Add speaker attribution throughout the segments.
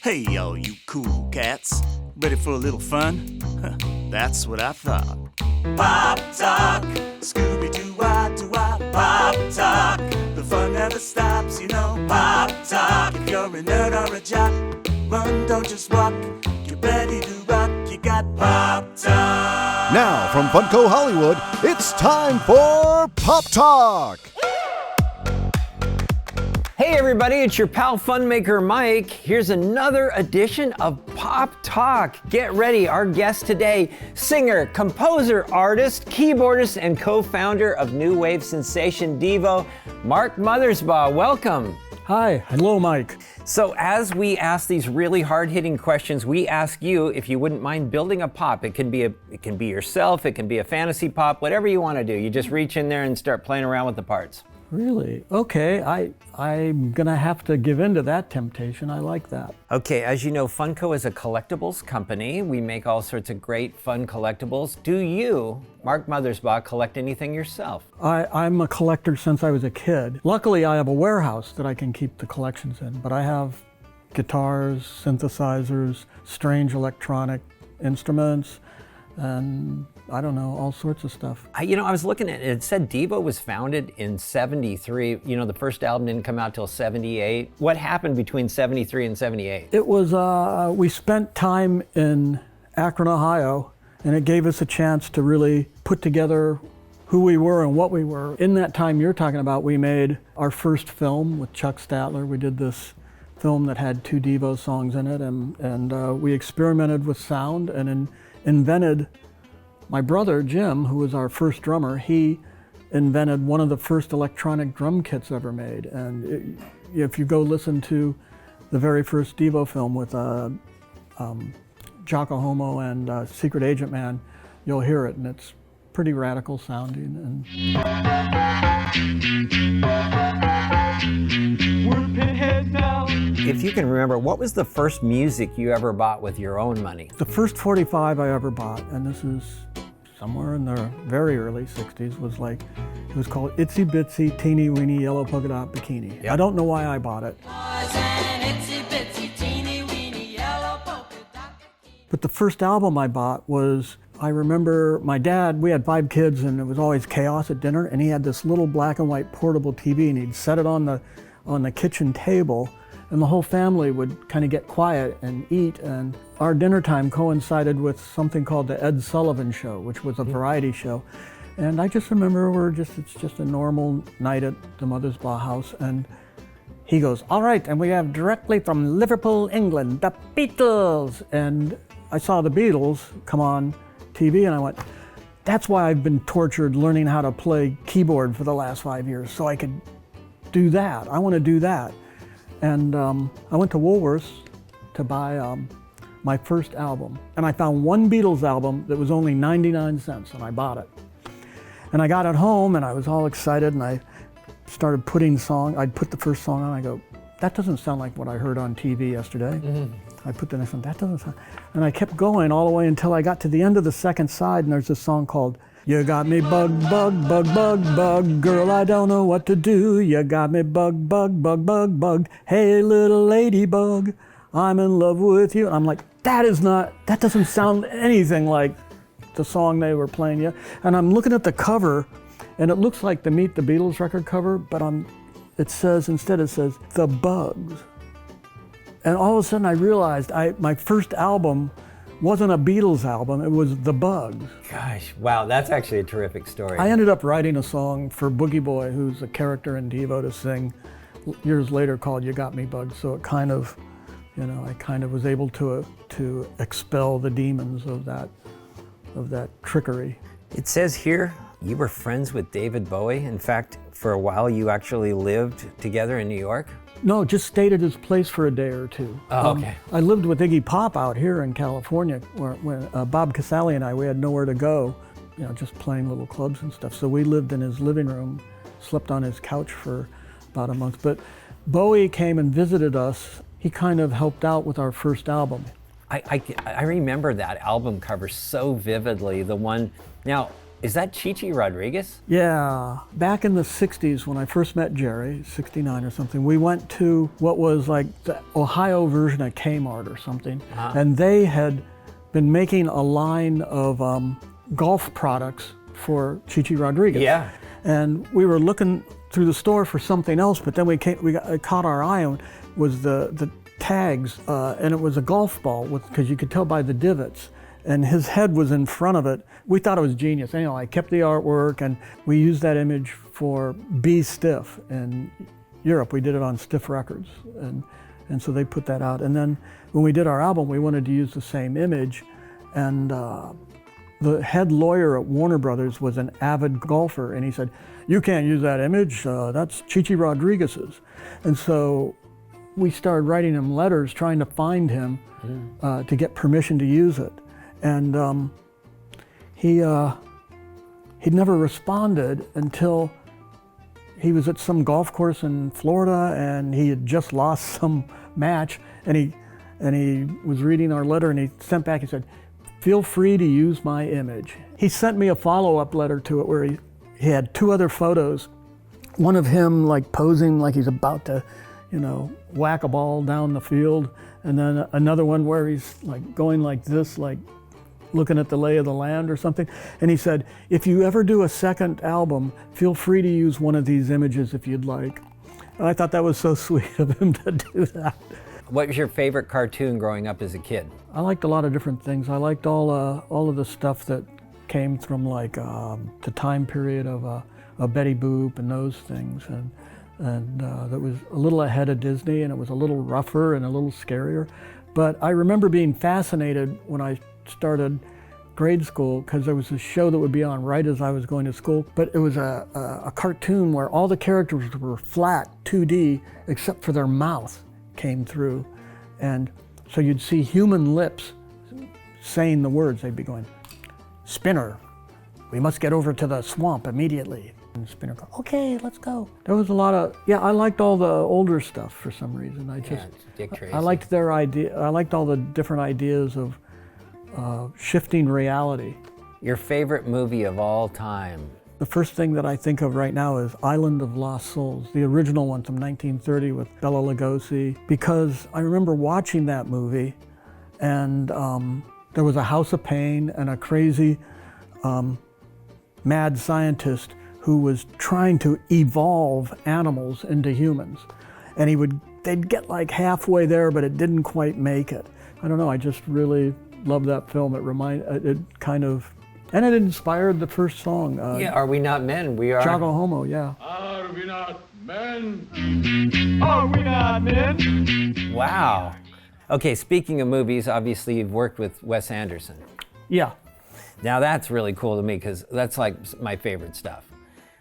Speaker 1: Hey, all you cool cats. Ready for a little fun? That's what I thought. Pop Talk, Scooby-Doo-Wah-Doo-Wah, Pop Talk. The fun never stops, you know. Pop Talk. If you're a nerd or a jock, run, don't just walk. You're ready to rock, you got Pop Talk.
Speaker 2: Now, from Funko Hollywood, it's time for Pop Talk.
Speaker 3: Hey everybody, it's your pal Funmaker Mike. Here's another edition of Pop Talk. Get ready, our guest today, singer, composer, artist, keyboardist, and co-founder of new wave sensation Devo, Mark Mothersbaugh. Welcome.
Speaker 4: Hi, hello Mike.
Speaker 3: So as we ask these really hard-hitting questions, we ask you if you wouldn't mind building a pop. It can be yourself, it can be a fantasy pop, whatever you want to do. You just reach in there and start playing around with the parts.
Speaker 4: Really? Okay, I'm gonna have to give in to that temptation. I like that.
Speaker 3: Okay, as you know, Funko is a collectibles company. We make all sorts of great, fun collectibles. Do you, Mark Mothersbaugh, collect anything yourself?
Speaker 4: I'm a collector since I was a kid. Luckily, I have a warehouse that I can keep the collections in, but I have guitars, synthesizers, strange electronic instruments, and I don't know, all sorts of stuff.
Speaker 3: I was looking at it. It said Devo was founded in 73. The first album didn't come out till 78. What happened between 73 and 78?
Speaker 4: It was, we spent time in Akron, Ohio, and it gave us a chance to really put together who we were and what we were. In that time you're talking about, we made our first film with Chuck Statler. We did this film that had 2 Devo songs in it, and we experimented with sound and invented. My brother, Jim, who was our first drummer, he invented one of the first electronic drum kits ever made. And if you go listen to the very first Devo film with Jocko Homo and Secret Agent Man, you'll hear it, and it's pretty radical sounding.
Speaker 3: If you can remember, what was the first music you ever bought with your own money?
Speaker 4: The first 45 I ever bought, and this is somewhere in the very early 60s, it was called Itsy Bitsy Teeny Weeny Yellow Polka Dot Bikini. Yep. I don't know why I bought it. But the first album I bought was, I remember my dad, we had 5 kids and it was always chaos at dinner, and he had this little black and white portable TV, and he'd set it on the kitchen table, and the whole family would kind of get quiet and eat. And our dinner time coincided with something called the Ed Sullivan Show, which was a variety show. And I just remember it's just a normal night at the Mothersbaugh house, and he goes, "All right, and we have directly from Liverpool, England, the Beatles." And I saw the Beatles come on TV, and I went, that's why I've been tortured learning how to play keyboard for the last 5 years, so I could do that. I want to do that. And I went to Woolworths to buy my first album. And I found one Beatles album that was only 99 cents, and I bought it. And I got it home, and I was all excited, and I started putting I'd put the first song on, I go, that doesn't sound like what I heard on TV yesterday. Mm-hmm. I put the next one, that doesn't sound, and I kept going all the way until I got to the end of the second side, and there's this song called "You Got Me Bug, Bug, Bug, Bug, Bug, Girl, I Don't Know What to Do. You got me bug, bug, bug, bug, bug. Hey, little ladybug, I'm in love with you." And I'm like, that doesn't sound anything like the song they were playing yet. And I'm looking at the cover, and it looks like the Meet the Beatles record cover, but it says The Bugs. And all of a sudden I realized my first album wasn't a Beatles album, it was The Bugs.
Speaker 3: Gosh, wow, that's actually a terrific story.
Speaker 4: I ended up writing a song for Boogie Boy, who's a character in Devo, to sing years later called "You Got Me Bugged." So it kind of, I kind of was able to expel the demons of that trickery.
Speaker 3: It says here you were friends with David Bowie. In fact, for a while you actually lived together in New York?
Speaker 4: No, just stayed at his place for a day or two.
Speaker 3: Oh, okay.
Speaker 4: I lived with Iggy Pop out here in California, when Bob Casale and we had nowhere to go, just playing little clubs and stuff. So we lived in his living room, slept on his couch for about a month. But Bowie came and visited us. He kind of helped out with our first album.
Speaker 3: I remember that album cover so vividly. The one, now, Is that Chichi Rodriguez?
Speaker 4: Yeah, back in the 60s when I first met Jerry, 69 or something, we went to what was like the Ohio version of Kmart or something. And they had been making a line of golf products for Chichi Rodriguez.
Speaker 3: Yeah.
Speaker 4: And we were looking through the store for something else, but then it caught our eye on was the tags, and it was a golf ball because you could tell by the divots. And his head was in front of it. We thought it was genius. Anyhow, I kept the artwork, and we used that image for Be Stiff in Europe. We did it on Stiff Records, and so they put that out. And then when we did our album, we wanted to use the same image, and the head lawyer at Warner Brothers was an avid golfer, and he said, "You can't use that image. That's Chichi Rodriguez's." And so we started writing him letters trying to find him to get permission to use it. And he'd never responded until he was at some golf course in Florida, and he had just lost some match, and he was reading our letter, and he sent back, he said, "Feel free to use my image." He sent me a follow-up letter to it where he had two other photos, one of him like posing like he's about to, whack a ball down the field, and then another one where he's like going like this, like looking at the lay of the land or something. And he said, "If you ever do a second album, feel free to use one of these images if you'd like." And I thought that was so sweet of him to do that.
Speaker 3: What was your favorite cartoon growing up as a kid?
Speaker 4: I liked a lot of different things. I liked all of the stuff that came from like the time period of Betty Boop and those things, and that was a little ahead of Disney, and it was a little rougher and a little scarier. But I remember being fascinated when I started grade school, because there was a show that would be on right as I was going to school, but it was a cartoon where all the characters were flat, 2D, except for their mouth came through. And so you'd see human lips saying the words. They'd be going, "Spinner, we must get over to the swamp immediately." And Spinner go, "Okay, let's go." There was a lot of, I liked all the older stuff for some reason.
Speaker 3: Dick Tracy.
Speaker 4: I liked their idea. I liked all the different ideas of shifting reality.
Speaker 3: Your favorite movie of all time?
Speaker 4: The first thing that I think of right now is Island of Lost Souls, the original one from 1930 with Bela Lugosi, because I remember watching that movie, and there was a house of pain and a crazy mad scientist who was trying to evolve animals into humans. And they'd get like halfway there, but it didn't quite make it. I don't know, I just really loved that film. And it inspired the first song.
Speaker 3: Are We Not Men? We Are.
Speaker 4: Jago Homo, yeah.
Speaker 5: Are we not men? Are we not men?
Speaker 3: Wow. Okay, speaking of movies, obviously you've worked with Wes Anderson.
Speaker 4: Yeah.
Speaker 3: Now that's really cool to me, because that's like my favorite stuff.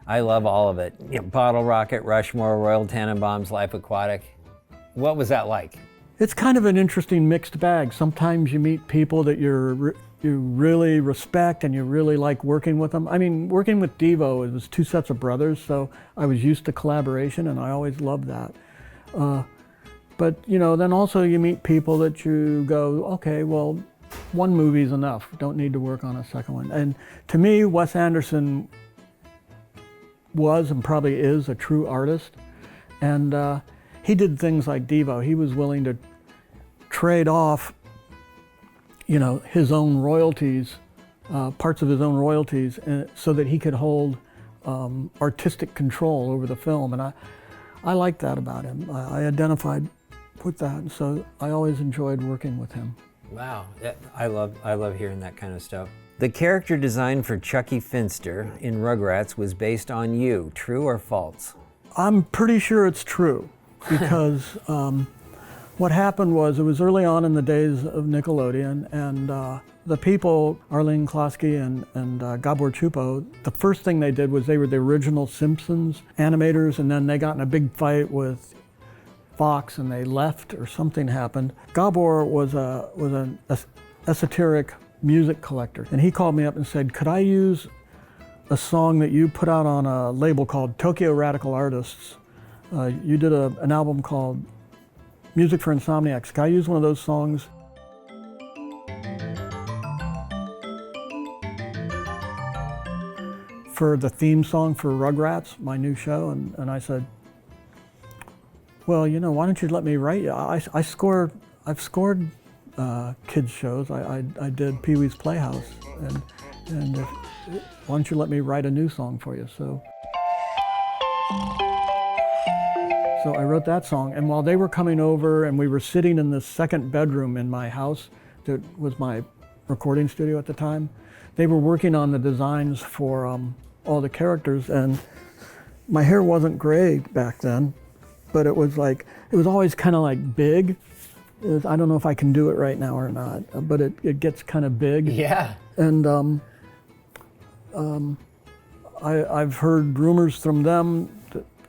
Speaker 3: I love all of it. Bottle Rocket, Rushmore, Royal Tenenbaums, Life Aquatic. What was that like?
Speaker 4: It's kind of an interesting mixed bag. Sometimes you meet people that you really respect and you really like working with them. I mean, working with Devo, it was two sets of brothers, so I was used to collaboration, and I always loved that. But then also you meet people that you go, okay, well, one movie's enough. Don't need to work on a second one. And to me, Wes Anderson was and probably is a true artist. And he did things like Devo. He was willing to trade off, his own royalties, parts of his own royalties, so that he could hold artistic control over the film. And I liked that about him. I identified with that, and so I always enjoyed working with him.
Speaker 3: Wow, I love hearing that kind of stuff. The character design for Chucky Finster in Rugrats was based on you. True or false?
Speaker 4: I'm pretty sure it's true, because what happened was, it was early on in the days of Nickelodeon, and the people, Arlene Klosky and Gabor Chupo, the first thing they did was they were the original Simpsons animators, and then they got in a big fight with Fox and they left, or something happened. Gabor was an esoteric music collector, and he called me up and said, "Could I use a song that you put out on a label called Tokyo Radical Artists? You did an album called Music for Insomniacs. Can I use one of those songs?" for the theme song for Rugrats, my new show, and I said, well, you know, why don't you let me write you? I've scored kids shows. I did Pee-wee's Playhouse, and why don't you let me write a new song for you? So I wrote that song, and while they were coming over and we were sitting in the second bedroom in my house, that was my recording studio at the time, they were working on the designs for all the characters, and my hair wasn't gray back then, but it was always kind of like big. I don't know if I can do it right now or not, but it gets kind of big.
Speaker 3: Yeah.
Speaker 4: And I've heard rumors from them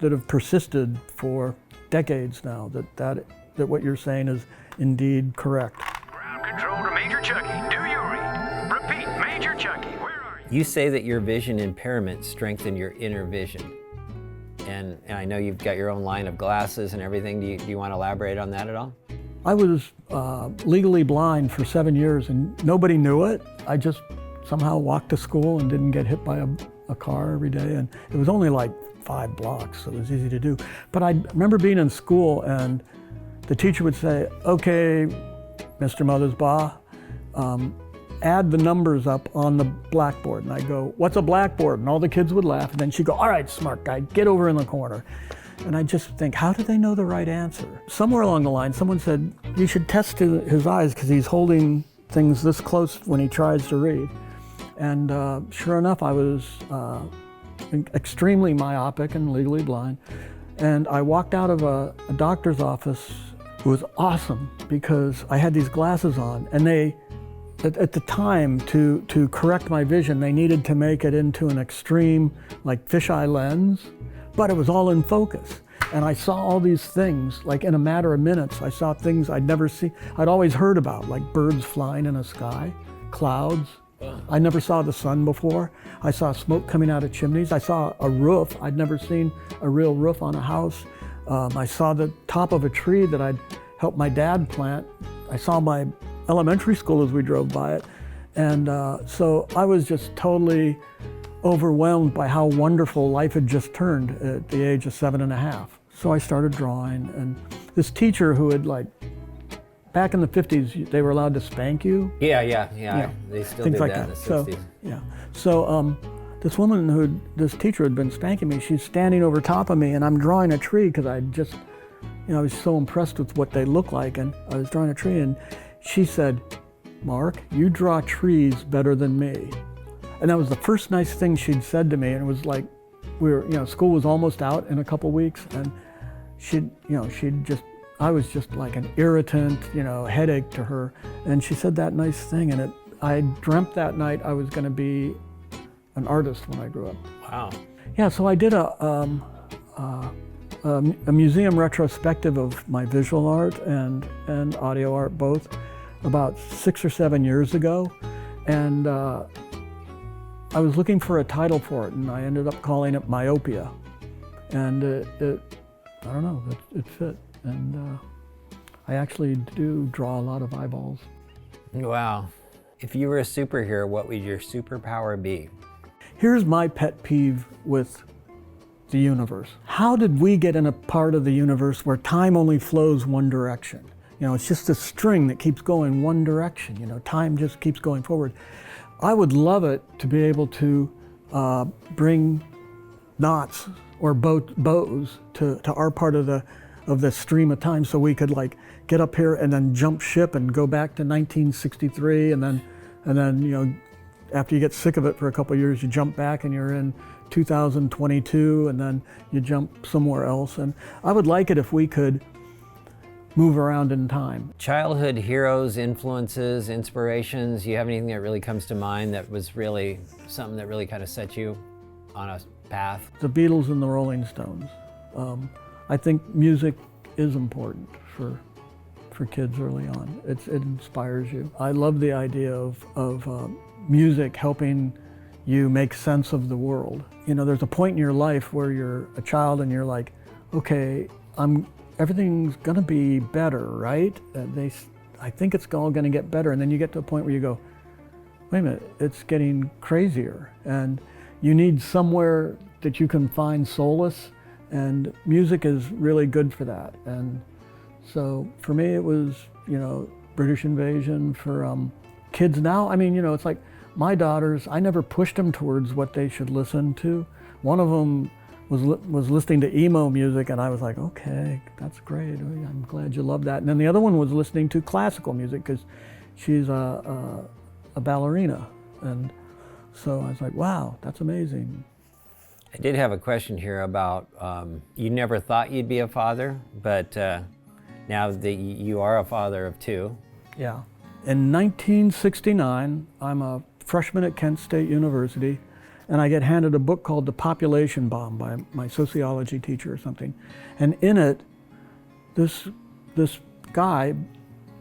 Speaker 4: that have persisted for decades now that what you're saying is indeed correct.
Speaker 6: Ground control to Major Chucky. Do you read? Repeat, Major Chucky, where are you?
Speaker 3: You say that your vision impairment strengthened your inner vision. And I know you've got your own line of glasses and everything. Do you want to elaborate on that at all?
Speaker 4: I was legally blind for 7 years and nobody knew it. I just somehow walked to school and didn't get hit by a car every day. And it was only like 5 blocks, so it was easy to do. But I remember being in school and the teacher would say, okay, Mr. Mothersbaugh, add the numbers up on the blackboard. And I'd go, what's a blackboard? And all the kids would laugh. And then she'd go, all right, smart guy, get over in the corner. And I just think, how do they know the right answer? Somewhere along the line, someone said, you should test his eyes because he's holding things this close when he tries to read. And sure enough, I was extremely myopic and legally blind. And I walked out of a doctor's office. It was awesome because I had these glasses on, and they, at the time, to correct my vision, they needed to make it into an extreme, like fisheye lens, but it was all in focus. And I saw all these things, like in a matter of minutes. I saw things I'd never seen, I'd always heard about, like birds flying in the sky, clouds. I never saw the sun before. I saw smoke coming out of chimneys. I saw a roof. I'd never seen a real roof on a house. I saw the top of a tree that I'd helped my dad plant. I saw my elementary school as we drove by it. And so I was just totally overwhelmed by how wonderful life had just turned at the age of 7.5. So I started drawing, and this teacher who had, like, back in the 50s, they were allowed to spank you.
Speaker 3: Yeah. They still
Speaker 4: Things
Speaker 3: did
Speaker 4: like
Speaker 3: that in the
Speaker 4: that.
Speaker 3: 60s.
Speaker 4: So this woman this teacher had been spanking me, she's standing over top of me, and I'm drawing a tree because I just, I was so impressed with what they look like, and I was drawing a tree, and she said, Mark, you draw trees better than me. And that was the first nice thing she'd said to me, and it was like, school was almost out in a couple weeks, and I was just like an irritant, headache to her. And she said that nice thing, and I dreamt that night I was going to be an artist when I grew up.
Speaker 3: Wow.
Speaker 4: Yeah, so I did a museum retrospective of my visual art and audio art both about 6 or 7 years ago. And I was looking for a title for it, and I ended up calling it Myopia. And I don't know, it fit. And I actually do draw a lot of eyeballs.
Speaker 3: Wow. If you were a superhero, what would your superpower be?
Speaker 4: Here's my pet peeve with the universe. How did we get in a part of the universe where time only flows one direction? It's just a string that keeps going one direction. Time just keeps going forward. I would love it to be able to bring knots or bows to our part of the stream of time, so we could like get up here and then jump ship and go back to 1963, and then after you get sick of it for a couple of years, you jump back and you're in 2022, and then you jump somewhere else. And I would like it if we could move around in time.
Speaker 3: Childhood heroes, influences, inspirations, you have anything that really comes to mind that was really something that really kind of set you on a path?
Speaker 4: The Beatles and the Rolling Stones. I think music is important for kids early on. It inspires you. I love the idea of music helping you make sense of the world. There's a point in your life where you're a child and you're like, okay, everything's gonna be better, right? I think it's all gonna get better. And then you get to a point where you go, wait a minute, it's getting crazier. And you need somewhere that you can find solace, and music is really good for that. And so for me, it was, British Invasion. For kids now, I mean, it's like my daughters, I never pushed them towards what they should listen to. One of them was listening to emo music, and I was like, okay, that's great. I'm glad you love that. And then the other one was listening to classical music because she's a ballerina. And so I was like, wow, that's amazing.
Speaker 3: I did have a question here about, you never thought you'd be a father, but now that you are a father of two.
Speaker 4: Yeah. In 1969, I'm a freshman at Kent State University, and I get handed a book called The Population Bomb by my sociology teacher or something. And in it, this guy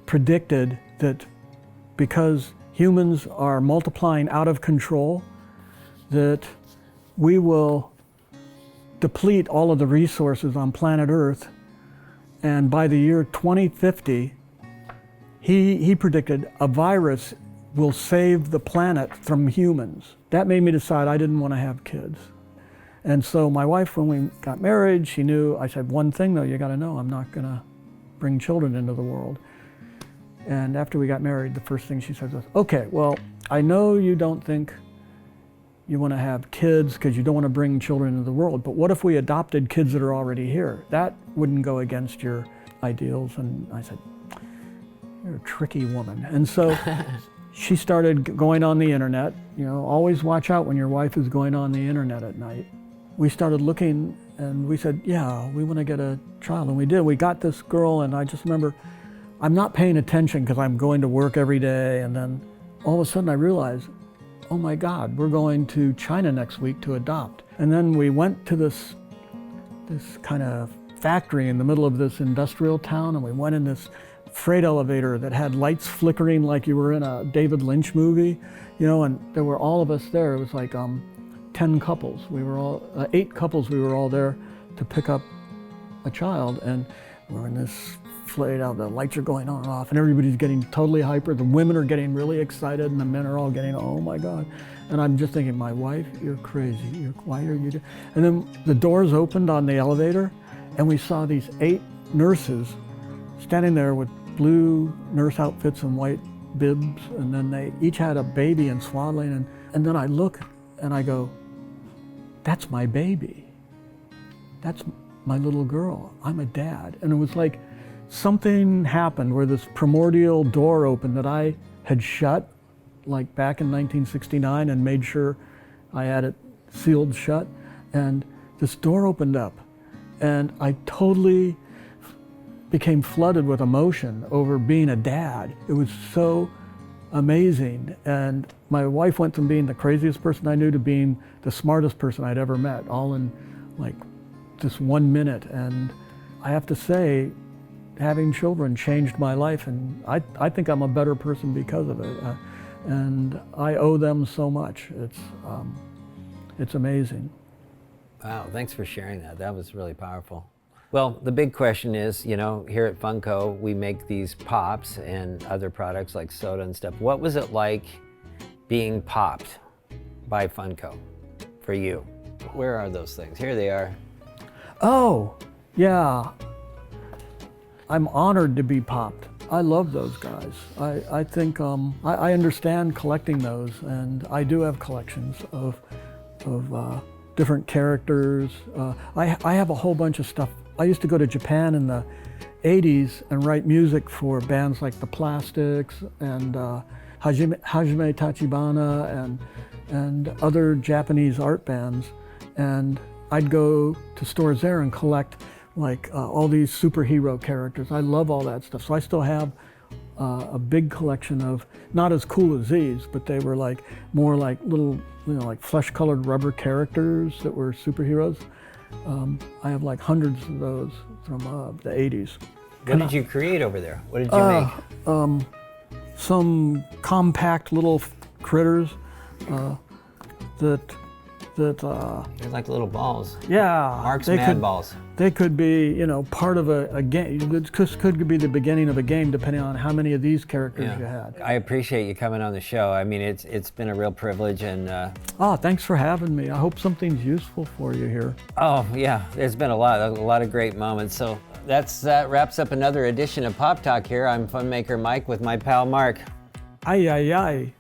Speaker 4: predicted that because humans are multiplying out of control, that we will deplete all of the resources on planet Earth, and by the year 2050, he predicted a virus will save the planet from humans. That made me decide I didn't want to have kids. And so my wife, when we got married, she knew, I said, one thing though, you got to know, I'm not going to bring children into the world. And after we got married, the first thing she said was, okay, well, I know you don't think you want to have kids because you don't want to bring children into the world, but what if we adopted kids that are already here? That wouldn't go against your ideals. And I said, you're a tricky woman. And so she started going on the internet. Always watch out when your wife is going on the internet at night. We started looking, and we said, yeah, we want to get a child. And we did. We got this girl, and I just remember, I'm not paying attention because I'm going to work every day. And then all of a sudden I realized, oh my God, we're going to China next week to adopt. And then we went to this kind of factory in the middle of this industrial town, and we went in this freight elevator that had lights flickering like you were in a David Lynch movie, and there were all of us there. It was like 10 couples. We were all, 8 couples, we were all there to pick up a child, and we're in this freight out, the lights are going on and off, and everybody's getting totally hyper. The women are getting really excited, and the men are all getting, oh my God. And I'm just thinking, my wife, you're crazy. Why are you? And then the doors opened on the elevator, and we saw these 8 nurses standing there with blue nurse outfits and white bibs, and then they each had a baby in swaddling, and then I look and I go, that's my baby. That's my little girl. I'm a dad. And it was like something happened where this primordial door opened that I had shut, like back in 1969, and made sure I had it sealed shut. And this door opened up, and I totally became flooded with emotion over being a dad. It was so amazing. And my wife went from being the craziest person I knew to being the smartest person I'd ever met, all in like just 1 minute. And I have to say, having children changed my life, and I think I'm a better person because of it. And I owe them so much. It's amazing.
Speaker 3: Wow, thanks for sharing that. That was really powerful. Well, the big question is, here at Funko, we make these pops and other products like soda and stuff. What was it like being popped by Funko for you? Where are those things? Here they are.
Speaker 4: Oh, yeah. I'm honored to be popped. I love those guys. I think I understand collecting those, and I do have collections of different characters. I have a whole bunch of stuff. I used to go to Japan in the 80s and write music for bands like The Plastics and Hajime Tachibana and other Japanese art bands. And I'd go to stores there and collect like all these superhero characters. I love all that stuff. So I still have a big collection of, not as cool as these, but they were like more like little, like flesh-colored rubber characters that were superheroes. I have like hundreds of those from the 80s.
Speaker 3: What did you create over there? What did you make?
Speaker 4: Some compact little critters that that,
Speaker 3: They're like little balls.
Speaker 4: yeah.
Speaker 3: Mark's
Speaker 4: they
Speaker 3: Mad
Speaker 4: could,
Speaker 3: Balls.
Speaker 4: They could be, part of a game. It could be the beginning of a game depending on how many of these characters you had.
Speaker 3: I appreciate you coming on the show. I mean, it's been a real privilege, and
Speaker 4: Thanks for having me. I hope something's useful for you here.
Speaker 3: oh yeah, there's been a lot of great moments. So that wraps up another edition of Pop Talk here. I'm Funmaker Mike with my pal Mark.
Speaker 4: Ay, ay, ay.